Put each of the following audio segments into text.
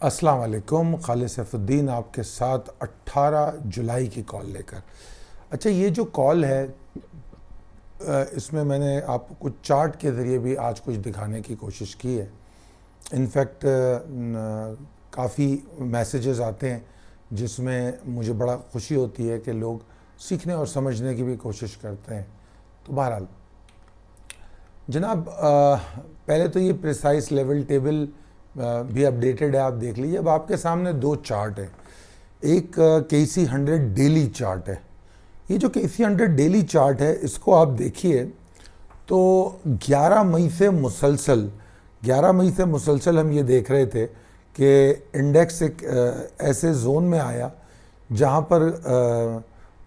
अस्सलाम वालेकुम। खालिद सैफुद्दीन आपके साथ 18 जुलाई की कॉल लेकर। अच्छा, ये जो कॉल है इसमें मैंने आपको कुछ चार्ट के ज़रिए भी आज कुछ दिखाने की कोशिश की है। इनफैक्ट काफ़ी मैसेजेस आते हैं जिसमें मुझे बड़ा खुशी होती है कि लोग सीखने और समझने की भी कोशिश करते हैं। तो बहरहाल जनाब, पहले तो ये प्रिसाइज लेवल टेबल भी अपडेटेड है, आप देख लीजिए। अब आपके सामने दो चार्ट है। एक KC 100 डेली चार्ट है। ये जो KC 100 डेली चार्ट है, इसको आप देखिए तो 11 मई से मुसलसल हम ये देख रहे थे कि इंडेक्स एक ऐसे जोन में आया जहाँ पर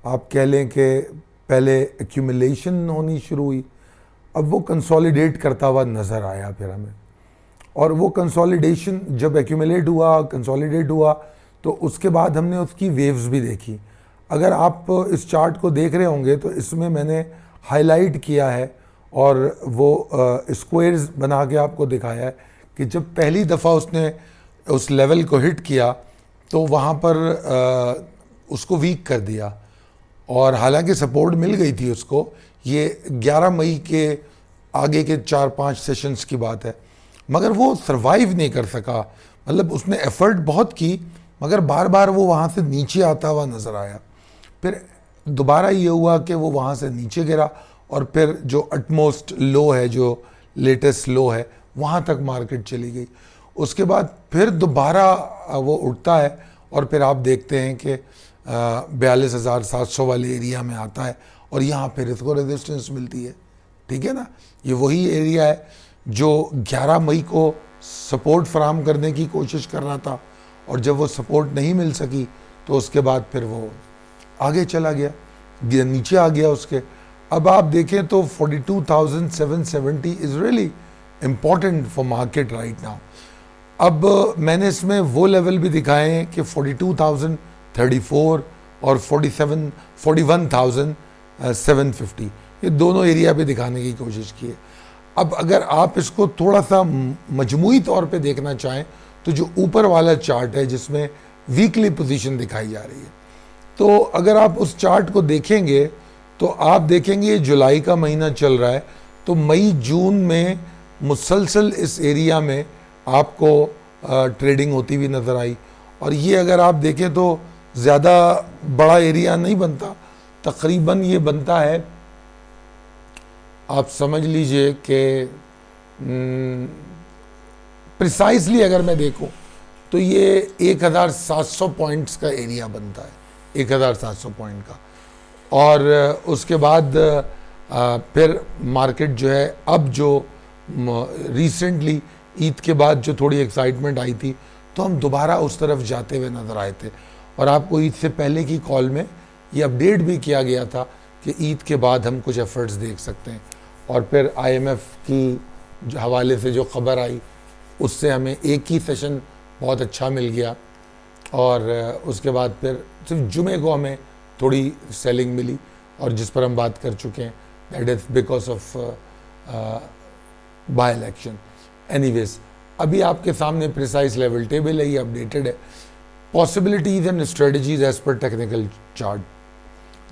आप कह लें कि पहले एक्यूमुलेशन होनी शुरू हुई, अब वो कंसोलिडेट करता हुआ नज़र आया फिर हमें। और वो कंसोलिडेशन जब एक्यूमुलेट हुआ, कंसोलिडेट हुआ, तो उसके बाद हमने उसकी वेव्स भी देखी। अगर आप इस चार्ट को देख रहे होंगे तो इसमें मैंने हाईलाइट किया है और वो स्क्वायर्स बना के आपको दिखाया है कि जब पहली दफ़ा उसने उस लेवल को हिट किया तो वहाँ पर उसको वीक कर दिया, और हालांकि सपोर्ट मिल गई थी उसको। ये 11 मई के आगे के 4-5 सेशंस की बात है, मगर वो सरवाइव नहीं कर सका। मतलब उसने एफर्ट बहुत की मगर बार बार वो वहाँ से नीचे आता हुआ नज़र आया। फिर दोबारा ये हुआ कि वो वहाँ से नीचे गिरा और फिर जो अटमोस्ट लो है, जो लेटेस्ट लो है, वहाँ तक मार्केट चली गई। उसके बाद फिर दोबारा वो उठता है और फिर आप देखते हैं कि 42,700 वाले एरिया में आता है और यहाँ फिर इसको रेजिस्टेंस मिलती है। ठीक है ना, ये वही एरिया है जो 11 मई को सपोर्ट फराहम करने की कोशिश कर रहा था, और जब वो सपोर्ट नहीं मिल सकी तो उसके बाद फिर वो आगे चला गया, नीचे आ गया उसके। अब आप देखें तो 42,770 is really important for market right now. अब मैंने इसमें वो लेवल भी दिखाए हैं कि 42,034 और 41,750, ये दोनों एरिया पे दिखाने की कोशिश की है। अब अगर आप इसको थोड़ा सा मजमूई तौर पे देखना चाहें तो जो ऊपर वाला चार्ट है जिसमें वीकली पोजीशन दिखाई जा रही है, तो अगर आप उस चार्ट को देखेंगे तो आप देखेंगे ये जुलाई का महीना चल रहा है, तो मई जून में मुसलसल इस एरिया में आपको ट्रेडिंग होती हुई नज़र आई। और ये अगर आप देखें तो ज़्यादा बड़ा एरिया नहीं बनता, तकरीबन ये बनता है, आप समझ लीजिए कि प्रिसाइजली अगर मैं देखूं तो ये 1,700 पॉइंट्स का एरिया बनता है, 1,700 पॉइंट का। और उसके बाद फिर मार्केट जो है, अब जो रिसेंटली ईद के बाद जो थोड़ी एक्साइटमेंट आई थी तो हम दोबारा उस तरफ जाते हुए नज़र आए थे। और आपको ईद से पहले की कॉल में ये अपडेट भी किया गया था कि ईद के बाद हम कुछ एफर्ट्स देख सकते हैं। और फिर IMF की हवाले से जो ख़बर आई उससे हमें एक ही सेशन बहुत अच्छा मिल गया, और उसके बाद फिर सिर्फ जुमे को हमें थोड़ी सेलिंग मिली, और जिस पर हम बात कर चुके हैं, that is because of by election. Anyways, अभी आपके सामने प्रिसाइज लेवल टेबल है, ये अपडेटेड है। Possibilities and strategies as per technical chart.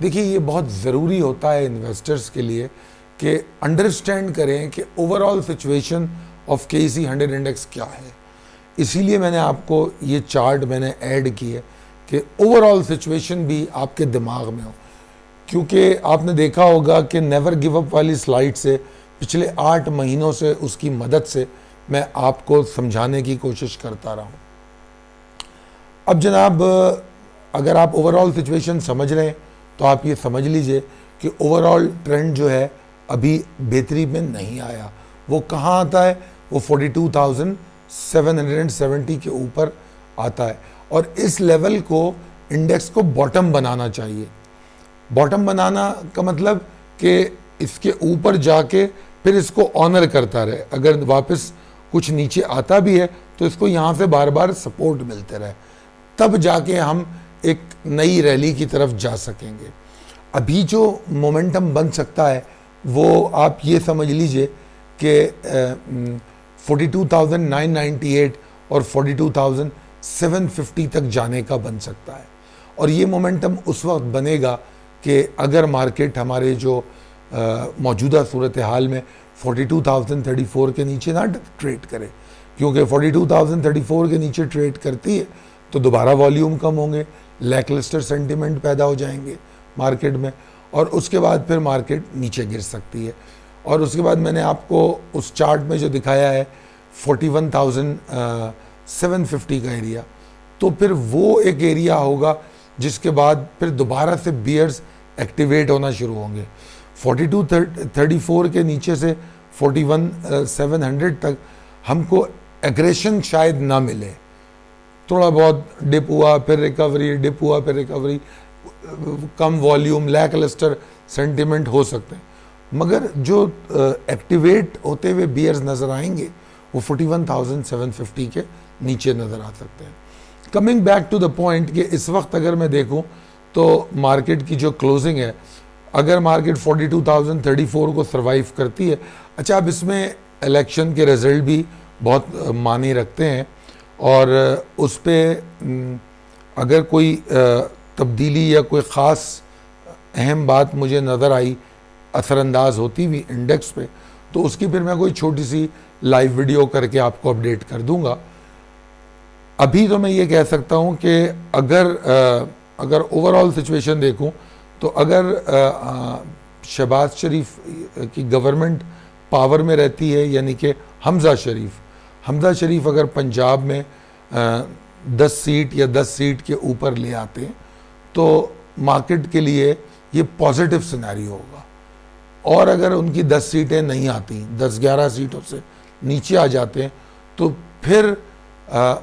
देखिए, ये बहुत ज़रूरी होता है इन्वेस्टर्स के लिए कि अंडरस्टैंड करें कि overall situation of KC 100 index क्या है। इसीलिए मैंने आपको ये चार्ट मैंने ऐड की है कि ओवरऑल सिचुएशन भी आपके दिमाग में हो, क्योंकि आपने देखा होगा कि नेवर गिव अप वाली स्लाइड से पिछले 8 महीनों से उसकी मदद से मैं आपको समझाने की कोशिश करता रहा हूँ। अब जनाब, अगर आप ओवरऑल सिचुएशन समझ रहे हैं तो आप ये समझ लीजिए कि ओवरऑल ट्रेंड जो है अभी बेहतरी में नहीं आया। वो कहाँ आता है? वो 42,770 के ऊपर आता है, और इस लेवल को इंडेक्स को बॉटम बनाना चाहिए। बॉटम बनाना का मतलब कि इसके ऊपर जाके फिर इसको ऑनर करता रहे। अगर वापस कुछ नीचे आता भी है तो इसको यहाँ से बार बार सपोर्ट मिलते रहे, तब जाके हम एक नई रैली की तरफ जा सकेंगे। अभी जो मोमेंटम बन सकता है वो आप ये समझ लीजिए कि 42,998 और 750 तक जाने का बन सकता है। और ये मोमेंटम उस वक्त बनेगा कि अगर मार्केट हमारे जो मौजूदा सूरत हाल में 42,034 के नीचे ना ट्रेड करे, क्योंकि 42,034 के नीचे ट्रेड करती है तो दोबारा वॉल्यूम कम होंगे, लैकलस्टर सेंटिमेंट पैदा हो जाएंगे मार्केट में, और उसके बाद फिर मार्केट नीचे गिर सकती है। और उसके बाद मैंने आपको उस चार्ट में जो दिखाया है 41,750 का एरिया, तो फिर वो एक एरिया होगा जिसके बाद फिर दोबारा से बियर्स एक्टिवेट होना शुरू होंगे। 4234 के नीचे से 41,700 तक हमको एग्रेशन शायद ना मिले, थोड़ा बहुत डिप हुआ फिर रिकवरी, डिप हुआ फिर रिकवरी, कम वॉल्यूम, लैकलस्टर सेंटिमेंट हो सकते हैं, मगर जो एक्टिवेट होते हुए बियर्स नज़र आएंगे वो 41,750 के नीचे नज़र आ सकते हैं। Coming back to the point कि इस वक्त अगर मैं देखूं तो मार्केट की जो क्लोजिंग है, अगर मार्केट 42,034 को सरवाइव करती है, अच्छा अब इसमें इलेक्शन के रिजल्ट भी बहुत मायने रखते हैं, और उस पर अगर कोई तब्दीली या कोई ख़ास अहम बात मुझे नज़र आई असरअंदाज होती हुई इंडेक्स पे, तो उसकी फिर मैं कोई छोटी सी लाइव वीडियो करके आपको अपडेट कर दूंगा। अभी तो मैं ये कह सकता हूँ कि अगर ओवरऑल सिचुएशन देखूँ तो अगर शहबाज शरीफ की गवर्नमेंट पावर में रहती है, यानी कि हमज़ा शरीफ अगर पंजाब में 10 सीट या 10 सीट के ऊपर ले आते हैं तो मार्केट के लिए ये पॉजिटिव सिनेरियो होगा। और अगर उनकी 10 सीटें नहीं आती, 10-11 सीटों से नीचे आ जाते हैं, तो फिर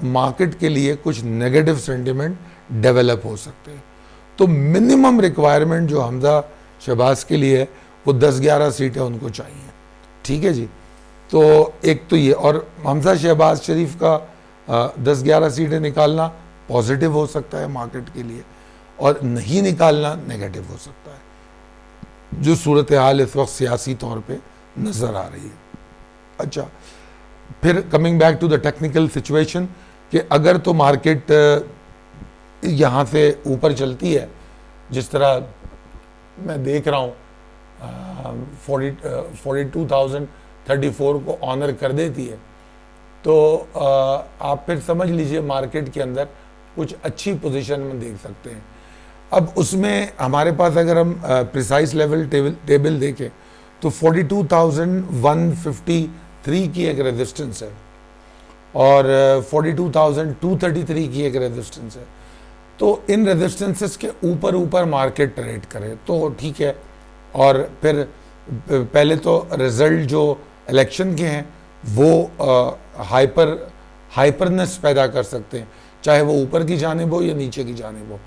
मार्केट के लिए कुछ नेगेटिव सेंटिमेंट डेवलप हो सकते हैं। तो मिनिमम रिक्वायरमेंट जो हमज़ा शहबाज के लिए है वो 10-11 सीटें उनको चाहिए, ठीक है जी। तो एक तो ये, और हमज़ा शहबाज शरीफ का 10-11 सीटें निकालना पॉजिटिव हो सकता है मार्केट के लिए, और नहीं निकालना नेगेटिव हो सकता है, जो सूरत हाल इस वक्त सियासी तौर पे नज़र आ रही है। अच्छा, फिर coming back to the technical situation कि अगर तो मार्केट यहाँ से ऊपर चलती है, जिस तरह मैं देख रहा हूँ 42,034 को ऑनर कर देती है, तो आप फिर समझ लीजिए मार्केट के अंदर कुछ अच्छी पोजीशन में देख सकते हैं। अब उसमें हमारे पास अगर हम प्रिसाइज लेवल टेबल देखें तो 42,153 की एक रेजिस्टेंस है और 42,233 की एक रेजिस्टेंस है। तो इन रेजिस्टेंसेस के ऊपर मार्केट ट्रेड करे तो ठीक है। और फिर पहले तो रिजल्ट जो इलेक्शन के हैं वो हाइपरनेस पैदा कर सकते हैं, चाहे वो ऊपर की जानिब हो या नीचे की जानिब हो।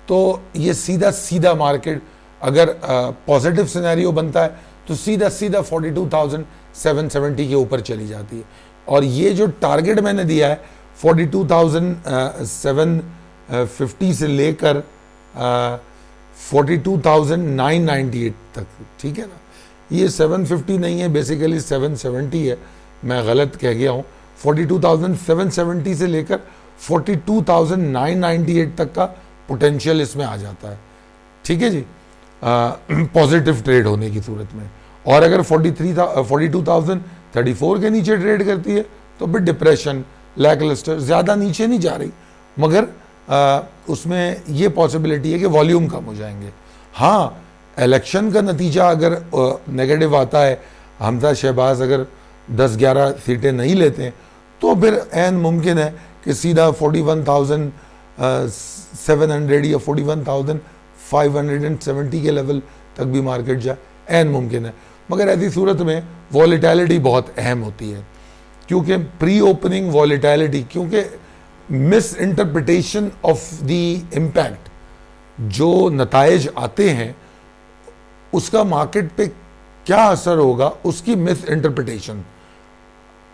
तो ये सीधा मार्केट अगर पॉजिटिव सिनेरियो बनता है तो सीधा 42,770 के ऊपर चली जाती है। और ये जो टारगेट मैंने दिया है 42,750 से लेकर 42,998 तक, ठीक है ना। ये 750 नहीं है, बेसिकली 770 है, मैं गलत कह गया हूँ। 42,770 से लेकर 42,998 तक का पोटेंशियल इसमें आ जाता है, ठीक है जी, पॉजिटिव ट्रेड होने की सूरत में। और अगर 42,034 के नीचे ट्रेड करती है तो फिर डिप्रेशन, लैकलस्टर, ज़्यादा नीचे नहीं जा रही, मगर उसमें ये पॉसिबिलिटी है कि वॉल्यूम कम हो जाएंगे। हाँ, इलेक्शन का नतीजा अगर नेगेटिव आता है, हमज़ा शहबाज अगर 10-11 सीटें नहीं लेते हैं, तो फिर ऐन मुमकिन है कि सीधा 41,700 या 41,570 के लेवल तक भी मार्केट जाए, ऐन मुमकिन है। मगर ऐसी सूरत में वॉलेटिलिटी बहुत अहम होती है, क्योंकि प्री ओपनिंग वॉलेटिलिटी, क्योंकि miss interpretation of the impact, जो नताइज आते हैं उसका मार्केट पे क्या असर होगा, उसकी मिस इंटरप्रिटेशन।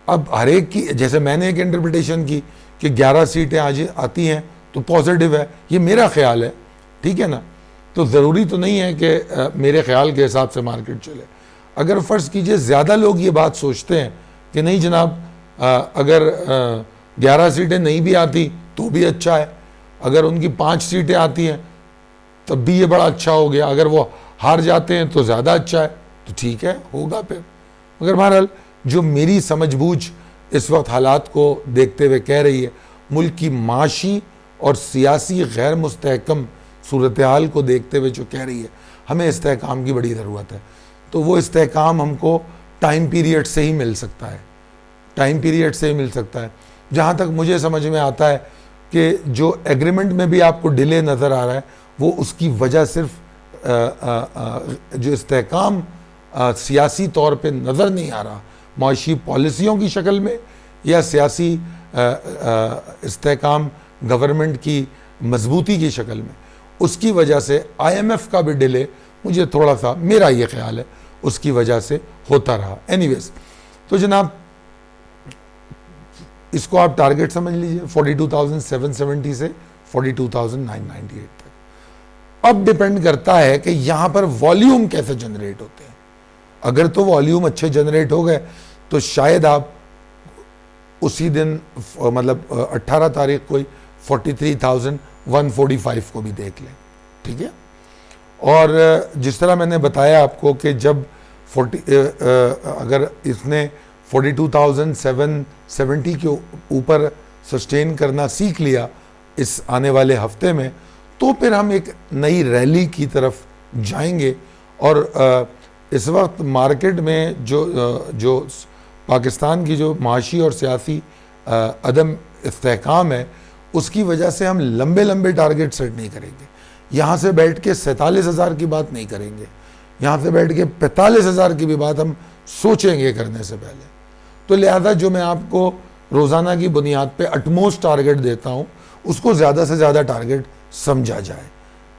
अब हर एक की, जैसे मैंने एक इंटरप्रिटेशन की कि 11 सीटें आज आती हैं तो पॉजिटिव है, ये मेरा ख्याल है, ठीक है ना। तो ज़रूरी तो नहीं है कि मेरे ख्याल के हिसाब से मार्केट चले। अगर फ़र्ज़ कीजिए ज़्यादा लोग ये बात सोचते हैं कि नहीं जनाब, अगर 11 सीटें नहीं भी आती तो भी अच्छा है, अगर उनकी 5 सीटें आती हैं तब भी ये बड़ा अच्छा हो गया, अगर वो हार जाते हैं तो ज़्यादा अच्छा है, तो ठीक है, होगा फिर। मगर बहरहाल जो मेरी समझबूझ इस वक्त हालात को देखते हुए कह रही है, मुल्क की माशी और सियासी गैर मुस्तहकम सूरत हाल को देखते हुए जो कह रही है, हमें इस्तेहकाम की बड़ी ज़रूरत है। तो वो इस्तेहकाम हमको टाइम पीरियड से ही मिल सकता है, टाइम पीरियड से ही मिल सकता है। जहाँ तक मुझे समझ में आता है कि जो एग्रीमेंट में भी आपको डिले नज़र आ रहा है, वो उसकी वजह सिर्फ जो इस्तेहकाम सियासी तौर पे नज़र नहीं आ रहा, माशी पॉलिसियों की शक्ल में या सियासी इस्तेहकाम गवर्नमेंट की मजबूती की शक्ल में, उसकी वजह से IMF का भी डिले मुझे थोड़ा सा, मेरा ये ख्याल है, उसकी वजह से होता रहा। एनीवेज, तो जनाब इसको आप टारगेट समझ लीजिए 42,770 से 42,998 तक। अब डिपेंड करता है कि यहाँ पर वॉल्यूम कैसे जनरेट होते हैं। अगर तो वॉल्यूम अच्छे जनरेट हो गए तो शायद आप उसी दिन मतलब 18 तारीख को 43,145 को भी देख लें, ठीक है। और जिस तरह मैंने बताया आपको कि जब अगर इसने 42,770 के ऊपर सस्टेन करना सीख लिया इस आने वाले हफ्ते में, तो फिर हम एक नई रैली की तरफ जाएंगे। और इस वक्त मार्केट में जो पाकिस्तान की जो माशी और सियासी अदम इस्तेहकाम है, उसकी वजह से हम लंबे लंबे टारगेट सेट नहीं करेंगे। यहाँ से बैठ के 47,000 की बात नहीं करेंगे, यहाँ से बैठ के 45,000 की भी बात हम सोचेंगे करने से पहले। तो लिहाजा जो मैं आपको रोज़ाना की बुनियाद पे अटमोस्ट टारगेट देता हूँ, उसको ज़्यादा से ज़्यादा टारगेट समझा जाए,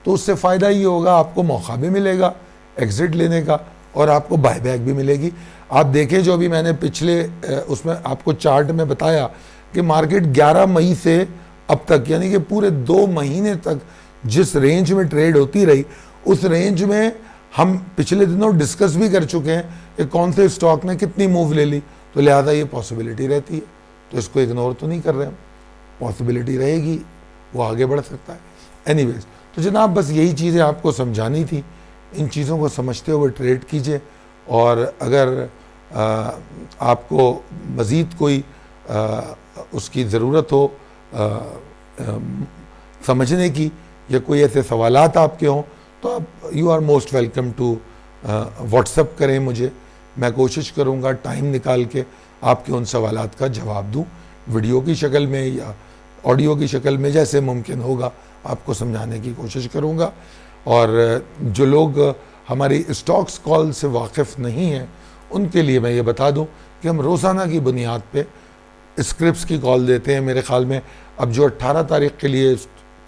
तो उससे फ़ायदा ये होगा, आपको मौका भी मिलेगा एग्ज़िट लेने का और आपको बायबैक भी मिलेगी। आप देखें, जो अभी मैंने पिछले उसमें आपको चार्ट में बताया कि मार्केट 11 मई से अब तक, यानी कि पूरे 2 महीने तक जिस रेंज में ट्रेड होती रही, उस रेंज में हम पिछले दिनों डिस्कस भी कर चुके हैं कि कौन से स्टॉक ने कितनी मूव ले ली। तो लिहाजा ये पॉसिबिलिटी रहती है, तो इसको इग्नोर तो नहीं कर रहे हम, पॉसिबिलिटी रहेगी, वो आगे बढ़ सकता है। एनीवेज, तो जनाब बस यही चीज़ें आपको समझानी थी। इन चीज़ों को समझते हुए ट्रेड कीजिए, और अगर आपको मज़ीद कोई उसकी ज़रूरत हो समझने की, या कोई ऐसे सवालात आपके हों, तो आप you are most welcome to WhatsApp करें मुझे। मैं कोशिश करूँगा टाइम निकाल के आपके उन सवालात का जवाब दूँ, वीडियो की शक्ल में या ऑडियो की शक्ल में, जैसे मुमकिन होगा आपको समझाने की कोशिश करूँगा। और जो लोग हमारी स्टॉक्स कॉल से वाकिफ़ नहीं हैं, उनके लिए मैं ये बता दूं कि हम रोज़ाना की बुनियाद पे स्क्रिप्ट्स की कॉल देते हैं। मेरे ख़्याल में अब जो 18 तारीख के लिए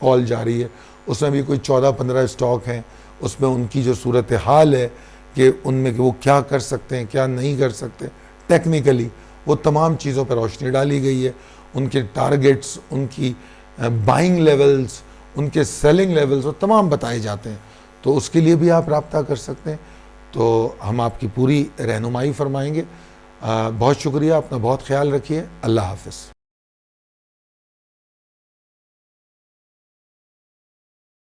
कॉल जारी है, उसमें भी कोई 14-15 स्टॉक हैं, उसमें उनकी जो सूरत हाल है कि उनमें कि वो क्या कर सकते हैं, क्या नहीं कर सकते, टेक्निकली वो तमाम चीज़ों पर रोशनी डाली गई है। उनके टारगेट्स, उनकी बाइंग लेवल्स, उनके सेलिंग लेवल्स, वो तमाम बताए जाते हैं। तो उसके लिए भी आप रब्ता कर सकते हैं, तो हम आपकी पूरी रहनुमाई फरमाएंगे। बहुत शुक्रिया, अपना बहुत ख्याल रखिए। अल्लाह हाफ़िज़।